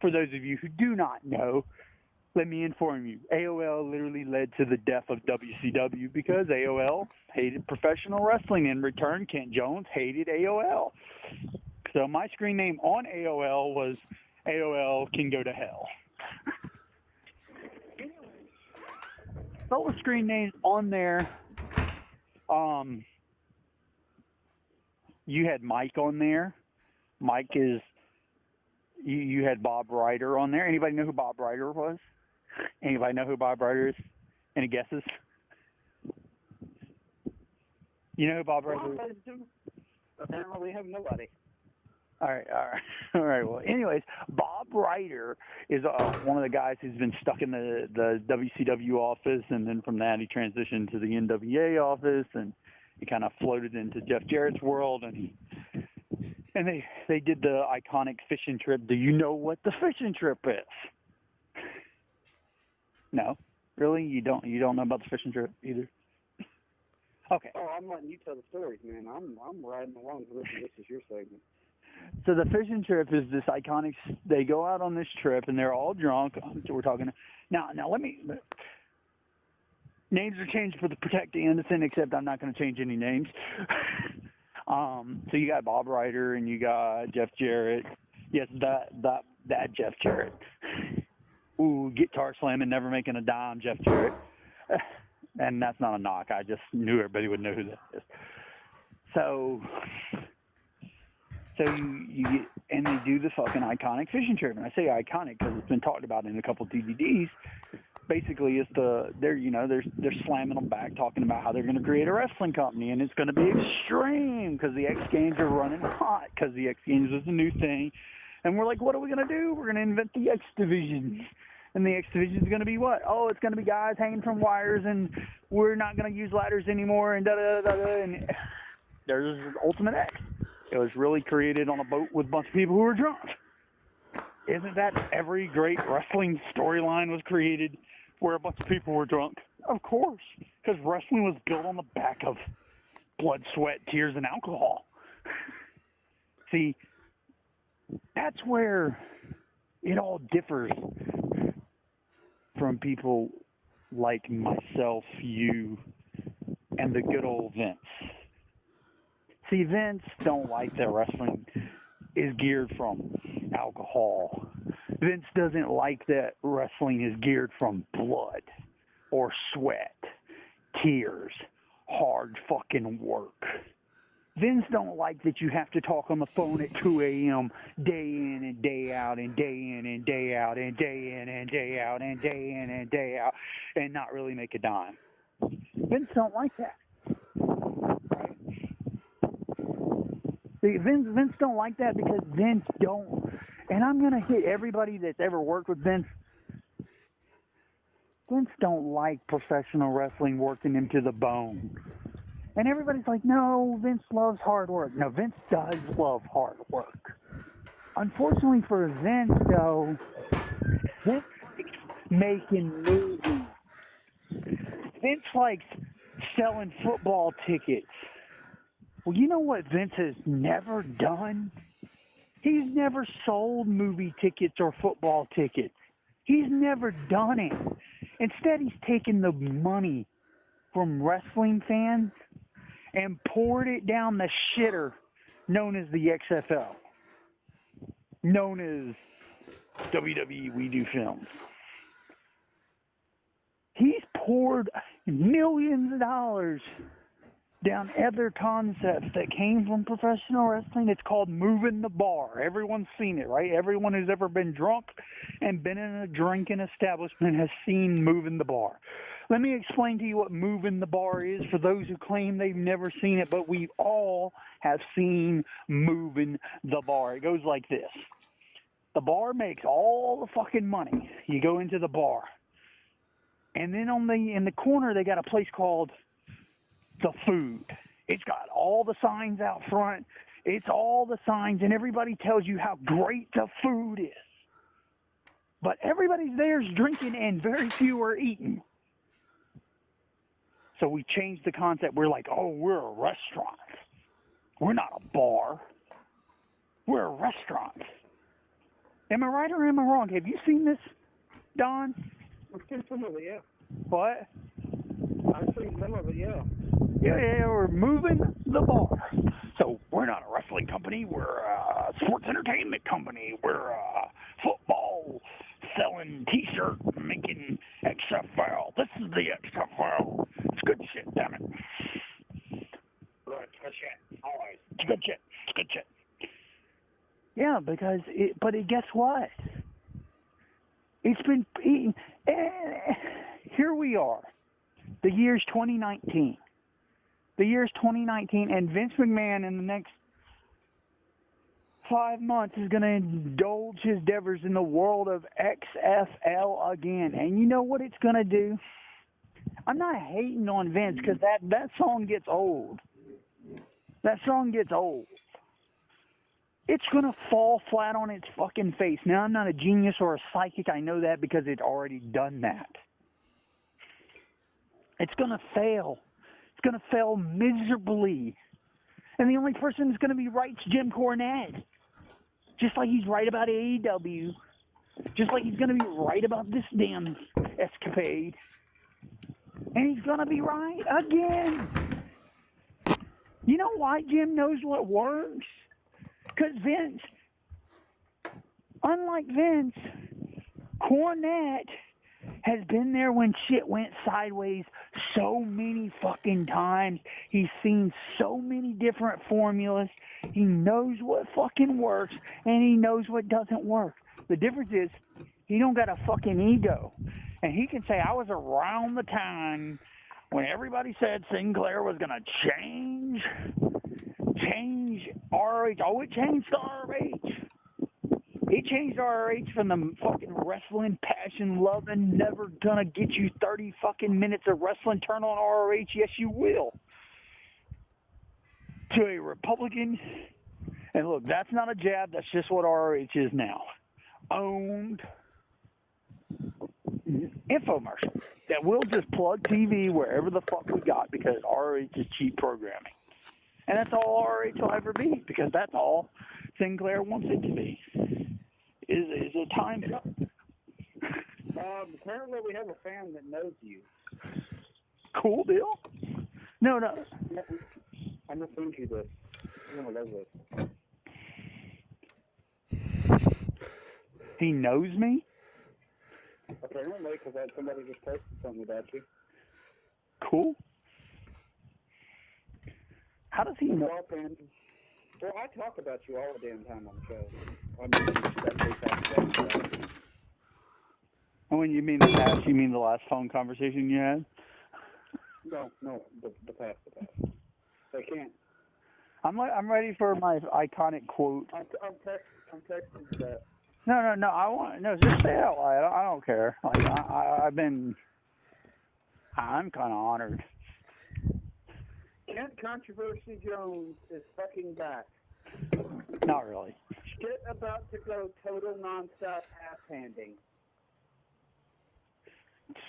for those of you who do not know, let me inform you. AOL literally led to the death of WCW because AOL hated professional wrestling. In return, Kent Jones hated AOL. So my screen name on AOL was AOL Can Go to Hell. Those screen names on there, you had Mike on there. Mike is, you had Bob Ryder on there. Anybody know who Bob Ryder was? Anybody know who Bob Ryder is? Any guesses? You know who Bob Ryder is? Apparently have nobody. All right. Well, anyways, Bob Ryder is one of the guys who's been stuck in the WCW office, and then from that he transitioned to the NWA office, and he kind of floated into Jeff Jarrett's world, and they did the iconic fishing trip. Do you know what the fishing trip is? No, really? You don't know about the fishing trip either? Okay. Oh, I'm letting you tell the stories, man. I'm riding along with this. This is your segment. So the fishing trip is this iconic. They go out on this trip and they're all drunk. We're talking now. Let me. Names are changed for the protect the innocent, except I'm not going to change any names. So you got Bob Ryder and you got Jeff Jarrett. Yes, that Jeff Jarrett. Ooh, guitar slamming, never making a dime, Jeff Jarrett. And that's not a knock. I just knew everybody would know who that is. So you and they do the fucking iconic fishing trip, and I say iconic because it's been talked about in a couple DVDs. Basically, it's they're slamming them back, talking about how they're going to create a wrestling company, and it's going to be extreme because the X Games are running hot because the X Games is a new thing, and we're like, what are we going to do? We're going to invent the X Division. And the X Division is going to be what? Oh, it's going to be guys hanging from wires, and we're not going to use ladders anymore, and da-da-da-da-da. And there's Ultimate X. It was really created on a boat with a bunch of people who were drunk. Isn't that every great wrestling storyline was created where a bunch of people were drunk? Of course, because wrestling was built on the back of blood, sweat, tears, and alcohol. See, that's where it all differs from people like myself, you, and the good old Vince. See, Vince don't like that wrestling is geared from alcohol. Vince doesn't like that wrestling is geared from blood or sweat, tears, hard fucking work. Vince don't like that you have to talk on the phone at 2 a.m. day in and day out and day in and day out and day in and day out and day in and day out and not really make a dime. Vince don't like that. Right? See, Vince don't like that because Vince don't, and I'm going to hit everybody that's ever worked with Vince. Vince don't like professional wrestling working him to the bone. And everybody's like, no, Vince loves hard work. No, Vince does love hard work. Unfortunately for Vince, though, Vince likes making movies. Vince likes selling football tickets. Well, you know what Vince has never done? He's never sold movie tickets or football tickets. He's never done it. Instead, he's taken the money from wrestling fans and poured it down the shitter known as the XFL, known as WWE We Do Films. He's poured millions of dollars down other concepts that came from professional wrestling. It's called moving the bar. Everyone's seen it, right? Everyone who's ever been drunk and been in a drinking establishment has seen moving the bar. Let me explain to you what moving the bar is for those who claim they've never seen it, but we all have seen moving the bar. It goes like this. The bar makes all the fucking money. You go into the bar. And then in the corner, they got a place called the food. It's got all the signs out front. It's all the signs, and everybody tells you how great the food is. But everybody's there is drinking, and very few are eating. So we changed the concept. We're like, oh, we're a restaurant. We're not a bar. We're a restaurant. Am I right or am I wrong? Have you seen this, Don? I've seen some of it, yeah. What? I've seen some of it, yeah. Yeah, we're moving the bar. So we're not a wrestling company. We're a sports entertainment company. We're a football selling T-shirt making XFL. This is the XFL. It's good shit, damn it. Right, good shit. Always. It's good shit. It's good shit. Yeah, because guess what? It's been here we are. The year's 2019. The year's 2019, and Vince McMahon in the next 5 months is going to indulge his endeavors in the world of XFL again. And you know what it's going to do? I'm not hating on Vince because that song gets old. That song gets old. It's going to fall flat on its fucking face. Now, I'm not a genius or a psychic. I know that because it's already done that. It's going to fail. It's going to fail miserably. And the only person that's going to be right is Jim Cornette. Just like he's right about AEW. Just like he's going to be right about this damn escapade. And he's going to be right again. You know why Jim knows what works? Because Vince, unlike Vince, Cornette has been there when shit went sideways so many fucking times. He's seen so many different formulas. He knows what fucking works, and he knows what doesn't work. The difference is he don't got a fucking ego. And he can say, I was around the time when everybody said Sinclair was going to change ROH. Oh, it changed ROH. It changed ROH from the fucking wrestling, passion, loving, never gonna get you 30 fucking minutes of wrestling, turn on ROH, yes you will, to a Republican. And look, that's not a jab, that's just what ROH is now. Owned infomercial that will just plug TV wherever the fuck we got because ROH is cheap programming. And that's all ROH will ever be because that's all Sinclair wants it to be. Is a time. Apparently we have a fan that knows you. Cool deal. No. I'm going to send you this. I'm going to love this. He knows me? Apparently, because somebody just posted something about you. Cool. How does he know? Well, I talk about you all the damn time on the show. I'm just talking. And when you mean the past, you mean the last phone conversation you had? No, the past. They can't. I'm ready for my iconic quote. I'm texting that. No. Just say it out loud. I don't care. Like I'm kind of honored. Kent Controversy Jones is fucking back. Not really. Shit about to go total nonstop ass-handing.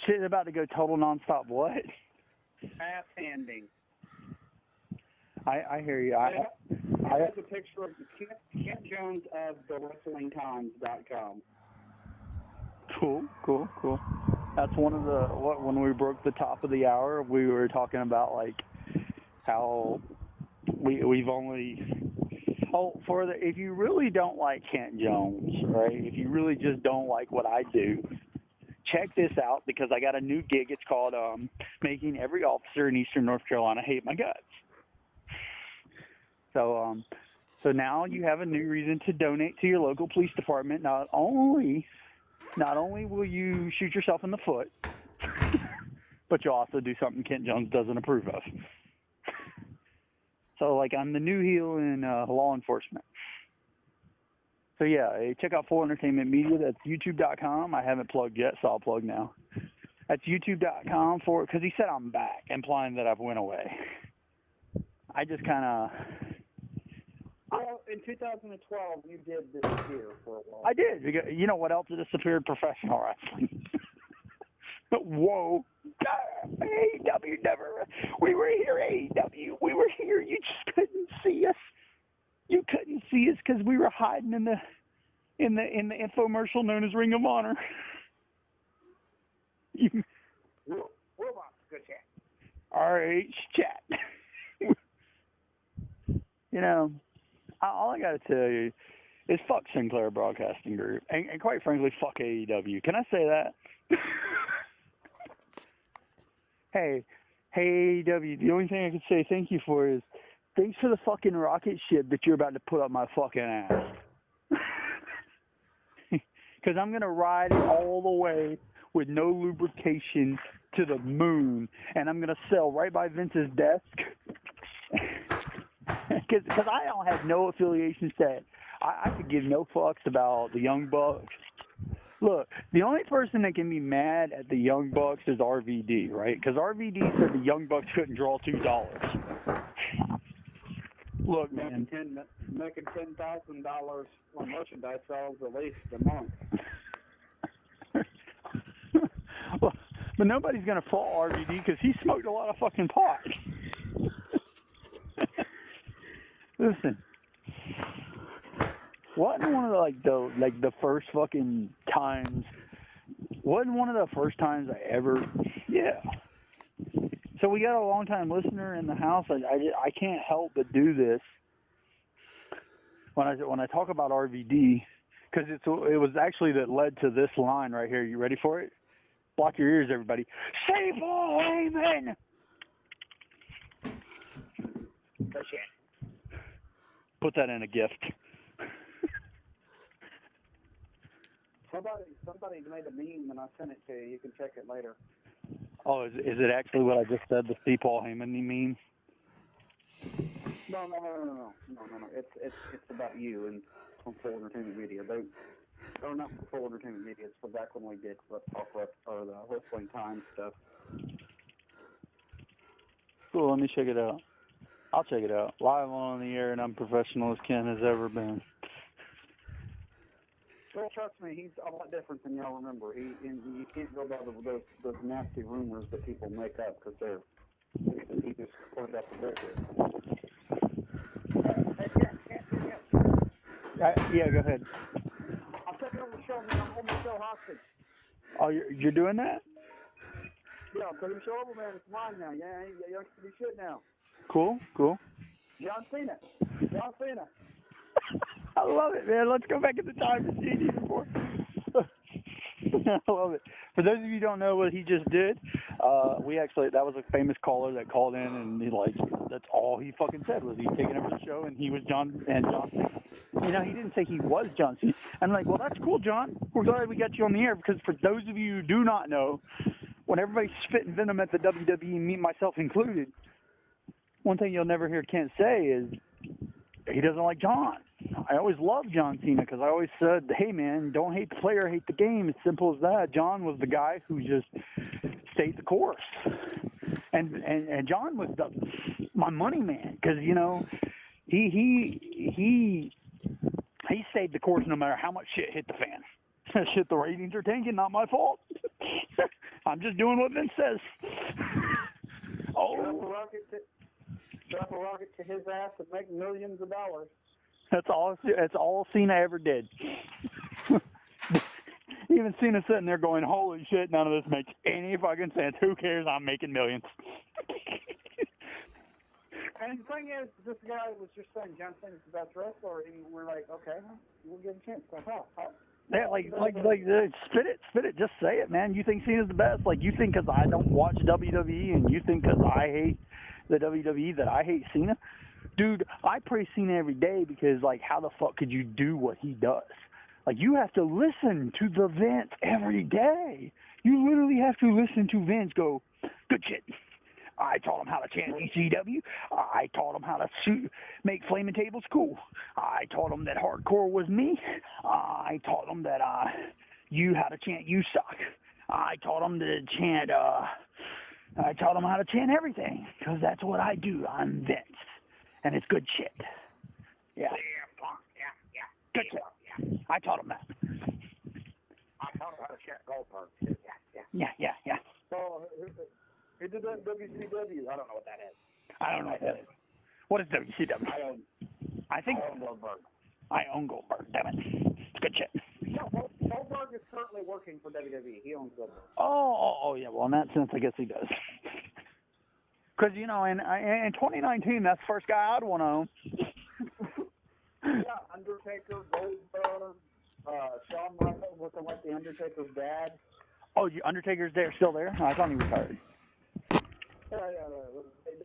Shit about to go total nonstop what? Ass-handing. I hear you. I have a picture of Kent Jones of thewrestlingtimes.com. Cool. That's one of the, when we broke the top of the hour, we were talking about, like, how we've only, if you really don't like Kent Jones, right, if you really just don't like what I do, check this out because I got a new gig. It's called Making Every Officer in Eastern North Carolina Hate My Guts. So now you have a new reason to donate to your local police department. Not only will you shoot yourself in the foot, but you'll also do something Kent Jones doesn't approve of. So, like, I'm the new heel in law enforcement. So, yeah, check out Full Entertainment Media. That's youtube.com. I haven't plugged yet, so I'll plug now. That's youtube.com because he said I'm back, implying that I've went away. I just kind of... Well, in 2012, you did disappear for a while. I did. Because, you know what else disappeared? Professional wrestling. Whoa. AEW never. We were here, AEW. We were here. You just couldn't see us. You couldn't see us because we were hiding in in the infomercial known as Ring of Honor. Robot, good chat. RH chat. You know, all I got to tell you is fuck Sinclair Broadcasting Group, and quite frankly, fuck AEW. Can I say that? Hey AEW, the only thing I can say thank you for is thanks for the fucking rocket ship that you're about to put up my fucking ass. Because I'm going to ride it all the way with no lubrication to the moon, and I'm going to sell right by Vince's desk. Because I don't have no affiliations that I could give no fucks about the Young Bucks. Look, the only person that can be mad at the Young Bucks is RVD, right? Because RVD said the Young Bucks couldn't draw $2. Look, man. Making $10,000 on merchandise sales at least a month. Well, but nobody's going to fault RVD because he smoked a lot of fucking pot. Listen, wasn't one of the first fucking times? Wasn't one of the first times I ever? Yeah. So we got a long time listener in the house. I can't help but do this when I talk about RVD because it was actually that led to this line right here. You ready for it? Block your ears, everybody. Say Paul Heyman. Put that in a gift. Somebody made a meme and I sent it to you. You can check it later. Oh, is it actually what I just said? The C. Paul Heyman meme? No. It's about you and on Full Entertainment Media. Or not for Full Entertainment Media. It's for back when we did the Wrestling Time stuff. Cool. Let me check it out. I'll check it out. Live on the air and I'm professional as Ken has ever been. Well, trust me, he's a lot different than y'all remember. You can't go by those nasty rumors that people make up because he just poured out the bullshit. Yeah, go ahead. I'm taking over the show. I'm holding the show hostage. Oh, you're doing that? Yeah, I'm taking the show over, man. It's mine now. Yeah, you don't do shit now. Cool. John Cena. I love it, man. Let's go back in the time machine even more. I love it. For those of you who don't know what he just did, that was a famous caller that called in, and that's all he fucking said was he's taking over the show, and he was John Cena. You know, he didn't say he was John Cena. I'm like, well, that's cool, John. We're glad we got you on the air, because for those of you who do not know, when everybody's spitting venom at the WWE, me, myself included, one thing you'll never hear Kent say is he doesn't like John. I always loved John Cena because I always said, hey, man, don't hate the player, hate the game. It's simple as that. John was the guy who just stayed the course. And John was my money man because, you know, he stayed the course no matter how much shit hit the fan. Shit, the ratings are tanking, not my fault. I'm just doing what Vince says. Drop a rocket to his ass and make millions of dollars. That's all Cena ever did. Even Cena sitting there going, holy shit, none of this makes any fucking sense. Who cares? I'm making millions. And the thing is, this guy was just saying John Cena's the best wrestler, and we're like, okay, we'll give him a chance. Yeah, spit it, just say it, man. You think Cena's the best? Like, you think because I don't watch WWE, and you think because I hate the WWE that I hate Cena? Dude, I praise Cena every day because, like, how the fuck could you do what he does? Like, you have to listen to the Vince every day. You literally have to listen to Vince go, good shit. I taught him how to chant ECW. I taught him how to make flaming tables cool. I taught him that hardcore was me. I taught him that you how to chant you suck. I taught him to chant. I taught him how to chant everything because that's what I do. I'm Vince, and it's good shit. Yeah. Yeah. Good shit. Yeah. I taught him that. I taught him how to chant Goldberg. Yeah. So, who did that WCW? I don't know what that is. I don't know what that is. What is WCW? I own Goldberg. I own Goldberg, damn it. Good shit. No, Goldberg is currently working for WWE. He owns Goldberg. Oh, yeah. Well, in that sense, I guess he does. Because, you know, in 2019, that's the first guy I'd want to own. Yeah, Undertaker, Goldberg, Shawn Michaels looking like the Undertaker's dad. Oh, Undertaker's there, still there? I thought he retired. They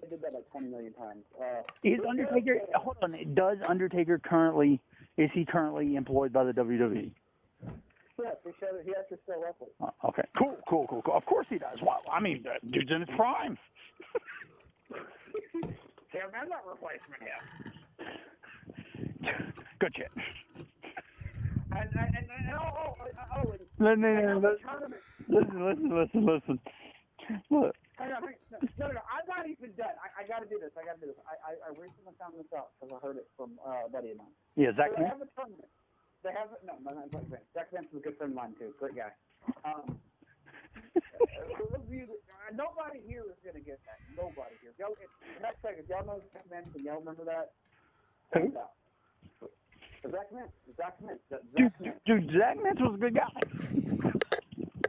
did that like 20 million times. Is Undertaker, hold on, does Undertaker currently employed by the WWE? Yes, he actually still wrestles. Okay, cool. Of course he does. Wow, I mean, dude's in his prime. Damn, I'm not replacement yet. Good shit. Listen. Look. Hang on. No, I'm not even done. I got to do this. I recently found this out because I heard it from a buddy of mine. Yeah, Zach. They have a tournament. They have no, not Zach Vance. Zach Vance is a good friend of mine too. Great guy. Nobody here is gonna get that. Nobody here. Next second, y'all know Zach Vance and y'all remember that? Who? Zach Vance. Dude, Zach Vance was a good guy.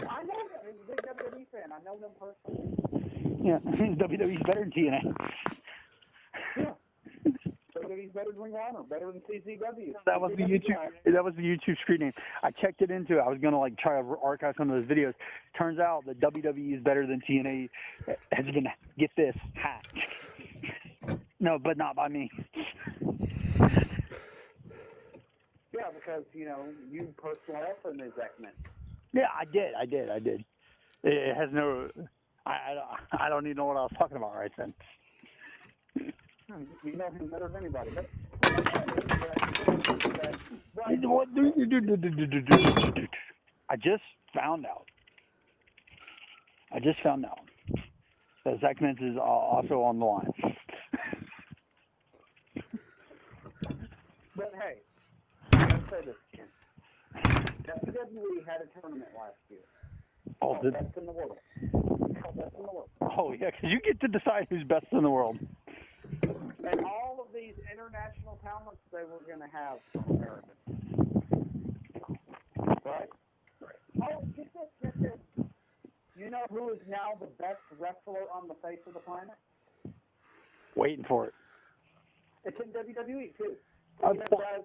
I know him. He's a big WWE fan. I know him personally. Yeah, WWE's better than TNA. Yeah. WWE's better than Ring of Honor, better than CZW. That was the YouTube screen name. I checked it into. I was gonna like try to archive some of those videos. Turns out that WWE is better than TNA has been, get this, hacked. No, but not by me. Yeah, because you personally also knew Zach Vance. Yeah, I did. It has no. I don't even know what I was talking about right then. You know him better than anybody. I just found out that Zach Vance is also on the line. But hey, I gotta say this again. WWE had a tournament last year. Best in the world. Oh, yeah, because you get to decide who's best in the world. And all of these international talents they were going to have from America. Right? Oh, get this. You know who is now the best wrestler on the face of the planet? Waiting for it. It's in WWE, too. Of You have guys